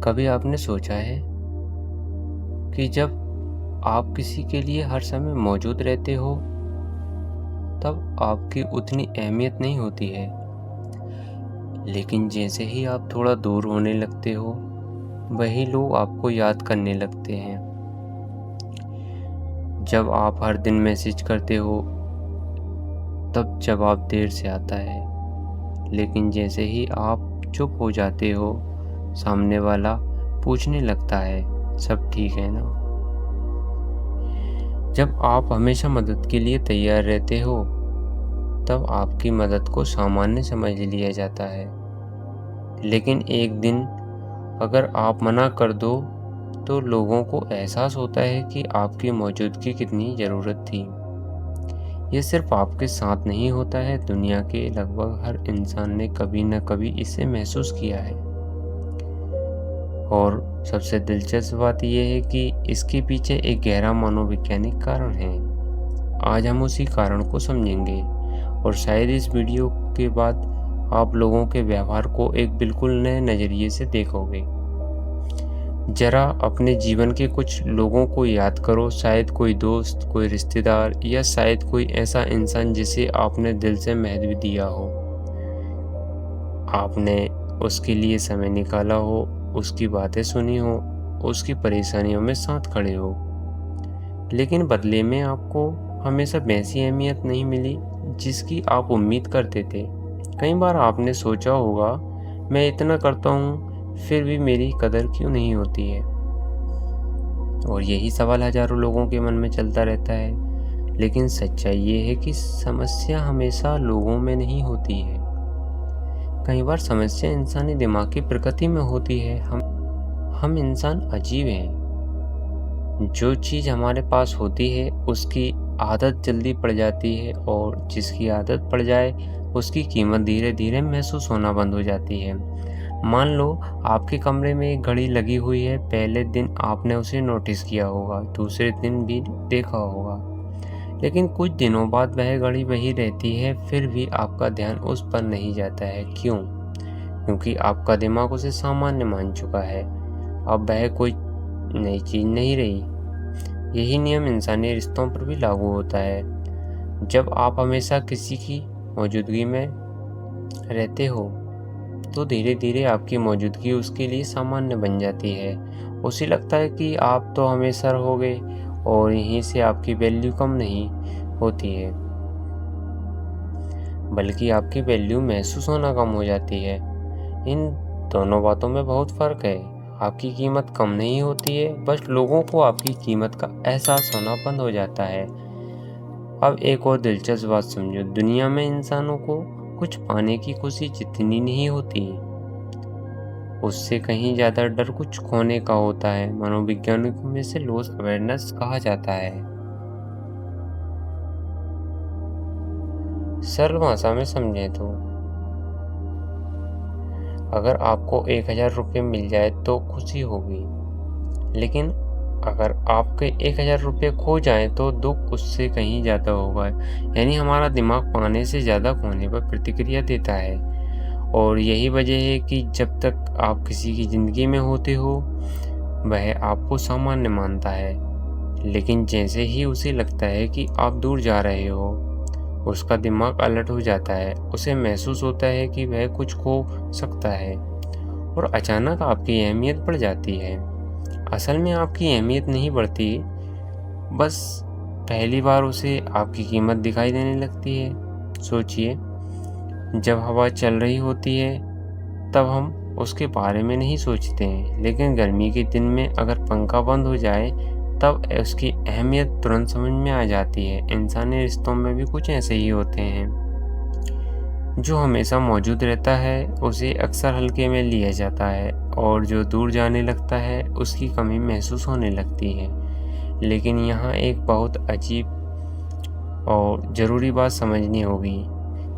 कभी आपने सोचा है कि जब आप किसी के लिए हर समय मौजूद रहते हो, तब आपकी उतनी अहमियत नहीं होती है, लेकिन जैसे ही आप थोड़ा दूर होने लगते हो, वही लोग आपको याद करने लगते हैं। जब आप हर दिन मैसेज करते हो, तब जवाब देर से आता है, लेकिन जैसे ही आप चुप हो जाते हो, सामने वाला पूछने लगता है, सब ठीक है ना? जब आप हमेशा मदद के लिए तैयार रहते हो, तब आपकी मदद को सामान्य समझ लिया जाता है। लेकिन एक दिन अगर आप मना कर दो, तो लोगों को एहसास होता है कि आपकी मौजूदगी कितनी ज़रूरत थी। ये सिर्फ आपके साथ नहीं होता है, दुनिया के लगभग हर इंसान ने कभी न कभी इसे महसूस किया है। और सबसे दिलचस्प बात यह है कि इसके पीछे एक गहरा मनोवैज्ञानिक कारण है। आज हम उसी कारण को समझेंगे और शायद इस वीडियो के बाद आप लोगों के व्यवहार को एक बिल्कुल नए नज़रिए से देखोगे। जरा अपने जीवन के कुछ लोगों को याद करो, शायद कोई दोस्त, कोई रिश्तेदार या शायद कोई ऐसा इंसान जिसे आपने दिल से महत्व दिया हो। आपने उसके लिए समय निकाला हो, उसकी बातें सुनी हो, उसकी परेशानियों में साथ खड़े हो। लेकिन बदले में आपको हमेशा वैसी अहमियत नहीं मिली जिसकी आप उम्मीद करते थे। कई बार आपने सोचा होगा, मैं इतना करता हूँ, फिर भी मेरी कदर क्यों नहीं होती है? और यही सवाल हज़ारों लोगों के मन में चलता रहता है। लेकिन सच्चाई ये है कि समस्या हमेशा लोगों में नहीं होती है। कई बार समस्या इंसानी दिमाग की प्रकृति में होती है। हम इंसान अजीब हैं। जो चीज़ हमारे पास होती है उसकी आदत जल्दी पड़ जाती है, और जिसकी आदत पड़ जाए उसकी कीमत धीरे धीरे महसूस होना बंद हो जाती है। मान लो आपके कमरे में एक घड़ी लगी हुई है। पहले दिन आपने उसे नोटिस किया होगा, दूसरे दिन भी देखा होगा, लेकिन कुछ दिनों बाद वह घड़ी वही रहती है, फिर भी आपका ध्यान उस पर नहीं जाता है। क्यों? क्योंकि आपका दिमाग उसे सामान्य मान चुका है। अब वह कोई नई चीज़ नहीं रही। यही नियम इंसानी रिश्तों पर भी लागू होता है। जब आप हमेशा किसी की मौजूदगी में रहते हो, तो धीरे धीरे आपकी मौजूदगी उसके लिए सामान्य बन जाती है। उसे लगता है कि आप तो हमेशा रहोगे, और यहीं से आपकी वैल्यू कम नहीं होती है, बल्कि आपकी वैल्यू महसूस होना कम हो जाती है। इन दोनों बातों में बहुत फ़र्क है। आपकी कीमत कम नहीं होती है, बस लोगों को आपकी कीमत का एहसास होना बंद हो जाता है। अब एक और दिलचस्प बात समझो, दुनिया में इंसानों को कुछ पाने की खुशी जितनी नहीं होती, उससे कहीं ज़्यादा डर कुछ खोने का होता है। मनोवैज्ञानिकों में से लॉस अवेयरनेस कहा जाता है। सरल भाषा में समझें तो, अगर आपको 1000 रुपये मिल जाए तो खुशी होगी, लेकिन अगर आपके 1000 रुपये खो जाएं तो दुख उससे कहीं ज़्यादा होगा। यानी हमारा दिमाग पाने से ज़्यादा खोने पर प्रतिक्रिया देता है। और यही वजह है कि जब तक आप किसी की ज़िंदगी में होते हो, वह आपको सामान्य मानता है, लेकिन जैसे ही उसे लगता है कि आप दूर जा रहे हो, उसका दिमाग अलर्ट हो जाता है। उसे महसूस होता है कि वह कुछ खो सकता है, और अचानक आपकी अहमियत बढ़ जाती है। असल में आपकी अहमियत नहीं बढ़ती, बस पहली बार उसे आपकी कीमत दिखाई देने लगती है। सोचिए, जब हवा चल रही होती है तब हम उसके बारे में नहीं सोचते हैं, लेकिन गर्मी के दिन में अगर पंखा बंद हो जाए तब उसकी अहमियत तुरंत समझ में आ जाती है। इंसानी रिश्तों में भी कुछ ऐसे ही होते हैं। जो हमेशा मौजूद रहता है उसे अक्सर हल्के में लिया जाता है, और जो दूर जाने लगता है उसकी कमी महसूस होने लगती है। लेकिन यहाँ एक बहुत अजीब और ज़रूरी बात समझनी होगी।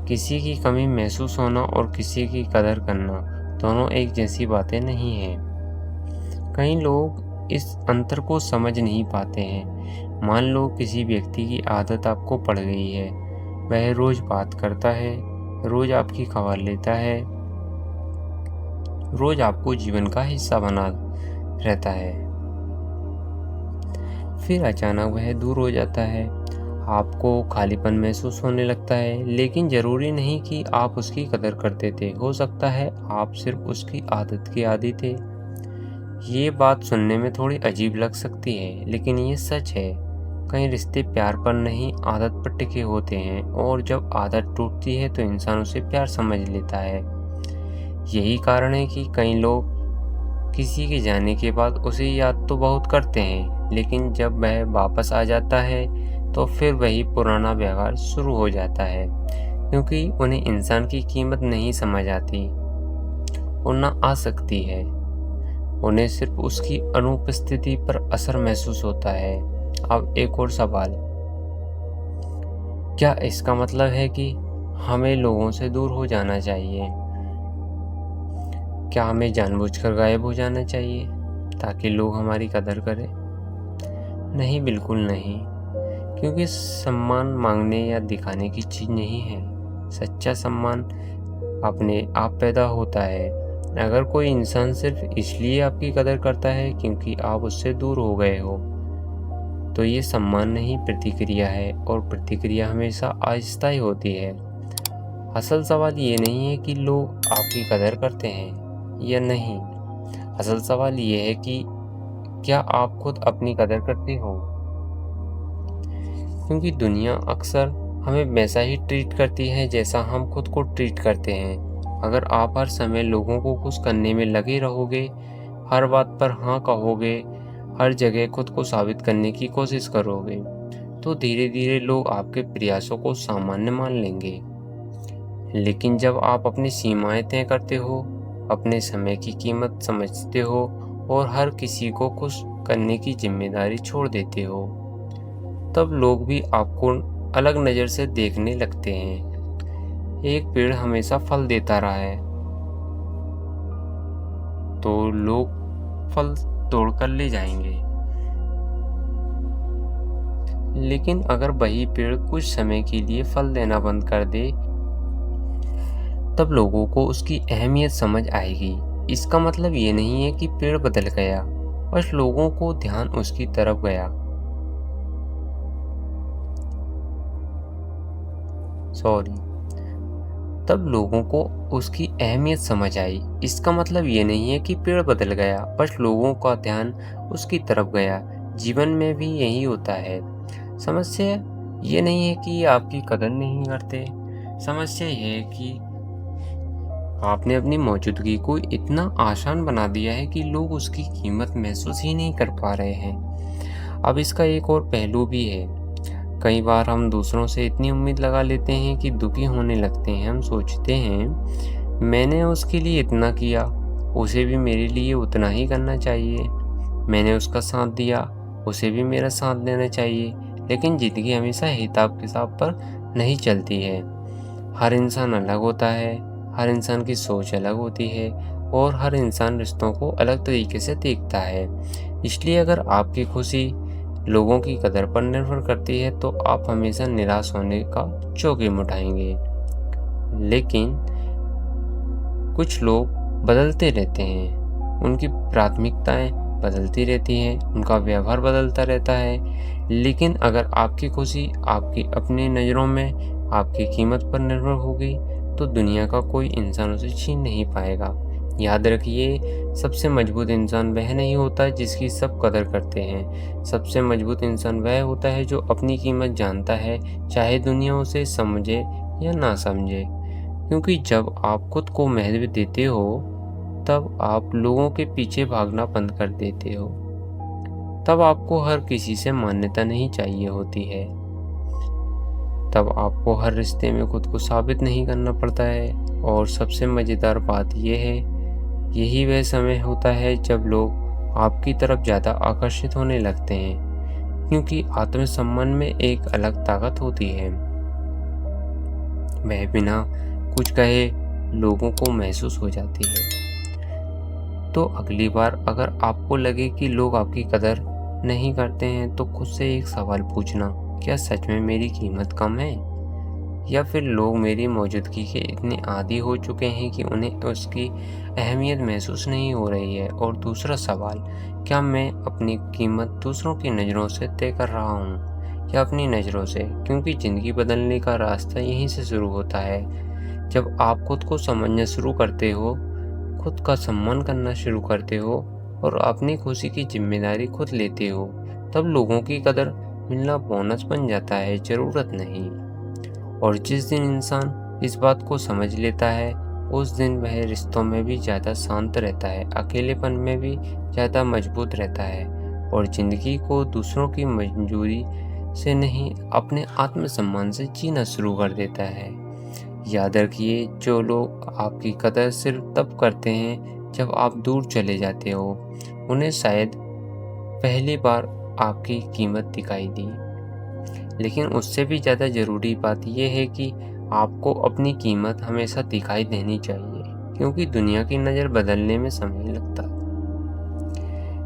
किसी की कमी महसूस होना और किसी की कदर करना दोनों एक जैसी बातें नहीं हैं। कई लोग इस अंतर को समझ नहीं पाते हैं। मान लो किसी व्यक्ति की आदत आपको पड़ गई है। वह रोज़ बात करता है, रोज़ आपकी खबर लेता है, रोज आपको जीवन का हिस्सा बना रहता है, फिर अचानक वह दूर हो जाता है। आपको खालीपन महसूस होने लगता है, लेकिन ज़रूरी नहीं कि आप उसकी कदर करते थे। हो सकता है आप सिर्फ उसकी आदत के आदी थे। ये बात सुनने में थोड़ी अजीब लग सकती है, लेकिन ये सच है। कई रिश्ते प्यार पर नहीं, आदत पर टिके होते हैं, और जब आदत टूटती है तो इंसान उसे प्यार समझ लेता है। यही कारण है कि कई लोग किसी के जाने के बाद उसे याद तो बहुत करते हैं, लेकिन जब वह वापस आ जाता है तो फिर वही पुराना व्यवहार शुरू हो जाता है, क्योंकि उन्हें इंसान की कीमत नहीं समझ आती और ना आ सकती है। उन्हें सिर्फ उसकी अनुपस्थिति पर असर महसूस होता है। अब एक और सवाल, क्या इसका मतलब है कि हमें लोगों से दूर हो जाना चाहिए? क्या हमें जानबूझकर गायब हो जाना चाहिए ताकि लोग हमारी कदर करें? नहीं, बिल्कुल नहीं, क्योंकि सम्मान मांगने या दिखाने की चीज़ नहीं है। सच्चा सम्मान अपने आप पैदा होता है। अगर कोई इंसान सिर्फ इसलिए आपकी कदर करता है क्योंकि आप उससे दूर हो गए हो, तो ये सम्मान नहीं, प्रतिक्रिया है, और प्रतिक्रिया हमेशा आहिस्ता ही होती है। असल सवाल ये नहीं है कि लोग आपकी कदर करते हैं या नहीं। असल सवाल ये है कि क्या आप खुद अपनी कदर करते हो? क्योंकि दुनिया अक्सर हमें वैसा ही ट्रीट करती है जैसा हम खुद को ट्रीट करते हैं। अगर आप हर समय लोगों को खुश करने में लगे रहोगे, हर बात पर हाँ कहोगे, हर जगह खुद को साबित करने की कोशिश करोगे, तो धीरे धीरे लोग आपके प्रयासों को सामान्य मान लेंगे। लेकिन जब आप अपनी सीमाएं तय करते हो, अपने समय की कीमत समझते हो और हर किसी को खुश करने की जिम्मेदारी छोड़ देते हो, तब लोग भी आपको अलग नज़र से देखने लगते हैं। एक पेड़ हमेशा फल देता रहा है तो लोग फल तोड़कर ले जाएंगे, लेकिन अगर वही पेड़ कुछ समय के लिए फल देना बंद कर दे, तब लोगों को उसकी अहमियत समझ आएगी। इसका मतलब ये नहीं है कि पेड़ बदल गया, बस लोगों को ध्यान उसकी तरफ गया। तब लोगों को उसकी अहमियत समझ आई। इसका मतलब ये नहीं है कि पेड़ बदल गया, बस लोगों का ध्यान उसकी तरफ गया। जीवन में भी यही होता है। समस्या ये नहीं है कि आपकी कदर नहीं करते, समस्या ये है कि आपने अपनी मौजूदगी को इतना आसान बना दिया है कि लोग उसकी कीमत महसूस ही नहीं कर पा रहे हैं। अब इसका एक और पहलू भी है। कई बार हम दूसरों से इतनी उम्मीद लगा लेते हैं कि दुखी होने लगते हैं। हम सोचते हैं, मैंने उसके लिए इतना किया, उसे भी मेरे लिए उतना ही करना चाहिए। मैंने उसका साथ दिया, उसे भी मेरा साथ देना चाहिए। लेकिन ज़िंदगी हमेशा हिसाब किताब पर नहीं चलती है। हर इंसान अलग होता है, हर इंसान की सोच अलग होती है, और हर इंसान रिश्तों को अलग तरीके से देखता है। इसलिए अगर आपकी खुशी लोगों की कदर पर निर्भर करती है तो आप हमेशा निराश होने का जोखिम उठाएंगे। लेकिन कुछ लोग बदलते रहते हैं, उनकी प्राथमिकताएं बदलती रहती हैं, उनका व्यवहार बदलता रहता है। लेकिन अगर आपकी खुशी आपकी अपनी नज़रों में आपकी कीमत पर निर्भर होगी तो दुनिया का कोई इंसान उसे छीन नहीं पाएगा। याद रखिए, सबसे मजबूत इंसान वह नहीं होता जिसकी सब कदर करते हैं। सबसे मजबूत इंसान वह होता है जो अपनी कीमत जानता है, चाहे दुनिया उसे समझे या ना समझे। क्योंकि जब आप खुद को महत्व देते हो, तब आप लोगों के पीछे भागना बंद कर देते हो। तब आपको हर किसी से मान्यता नहीं चाहिए होती है। तब आपको हर रिश्ते में खुद को साबित नहीं करना पड़ता है। और सबसे मज़ेदार बात यह है, यही वह समय होता है जब लोग आपकी तरफ ज़्यादा आकर्षित होने लगते हैं, क्योंकि आत्मसम्मान में एक अलग ताकत होती है। वह बिना कुछ कहे लोगों को महसूस हो जाती है। तो अगली बार अगर आपको लगे कि लोग आपकी कदर नहीं करते हैं तो खुद से एक सवाल पूछना, क्या सच में मेरी कीमत कम है या फिर लोग मेरी मौजूदगी के इतने आदी हो चुके हैं कि उन्हें उसकी अहमियत महसूस नहीं हो रही है। और दूसरा सवाल, क्या मैं अपनी कीमत दूसरों की नज़रों से तय कर रहा हूँ या अपनी नज़रों से? क्योंकि ज़िंदगी बदलने का रास्ता यहीं से शुरू होता है। जब आप खुद को समझना शुरू करते हो, खुद का सम्मान करना शुरू करते हो और अपनी खुशी की जिम्मेदारी खुद लेते हो, तब लोगों की कदर मिलना बोनस बन जाता है, ज़रूरत नहीं। और जिस दिन इंसान इस बात को समझ लेता है, उस दिन वह रिश्तों में भी ज़्यादा शांत रहता है, अकेलेपन में भी ज़्यादा मजबूत रहता है और ज़िंदगी को दूसरों की मंजूरी से नहीं, अपने आत्मसम्मान से जीना शुरू कर देता है। याद रखिए, जो लोग आपकी कदर सिर्फ तब करते हैं जब आप दूर चले जाते हो, उन्हें शायद पहली बार आपकी कीमत दिखाई दी। लेकिन उससे भी ज़्यादा ज़रूरी बात यह है कि आपको अपनी कीमत हमेशा दिखाई देनी चाहिए, क्योंकि दुनिया की नज़र बदलने में समय लगता है।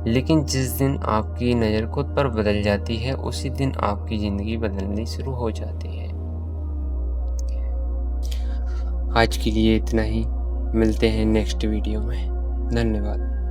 लेकिन जिस दिन आपकी नज़र खुद पर बदल जाती है, उसी दिन आपकी ज़िंदगी बदलनी शुरू हो जाती है। आज के लिए इतना ही। मिलते हैं नेक्स्ट वीडियो में। धन्यवाद।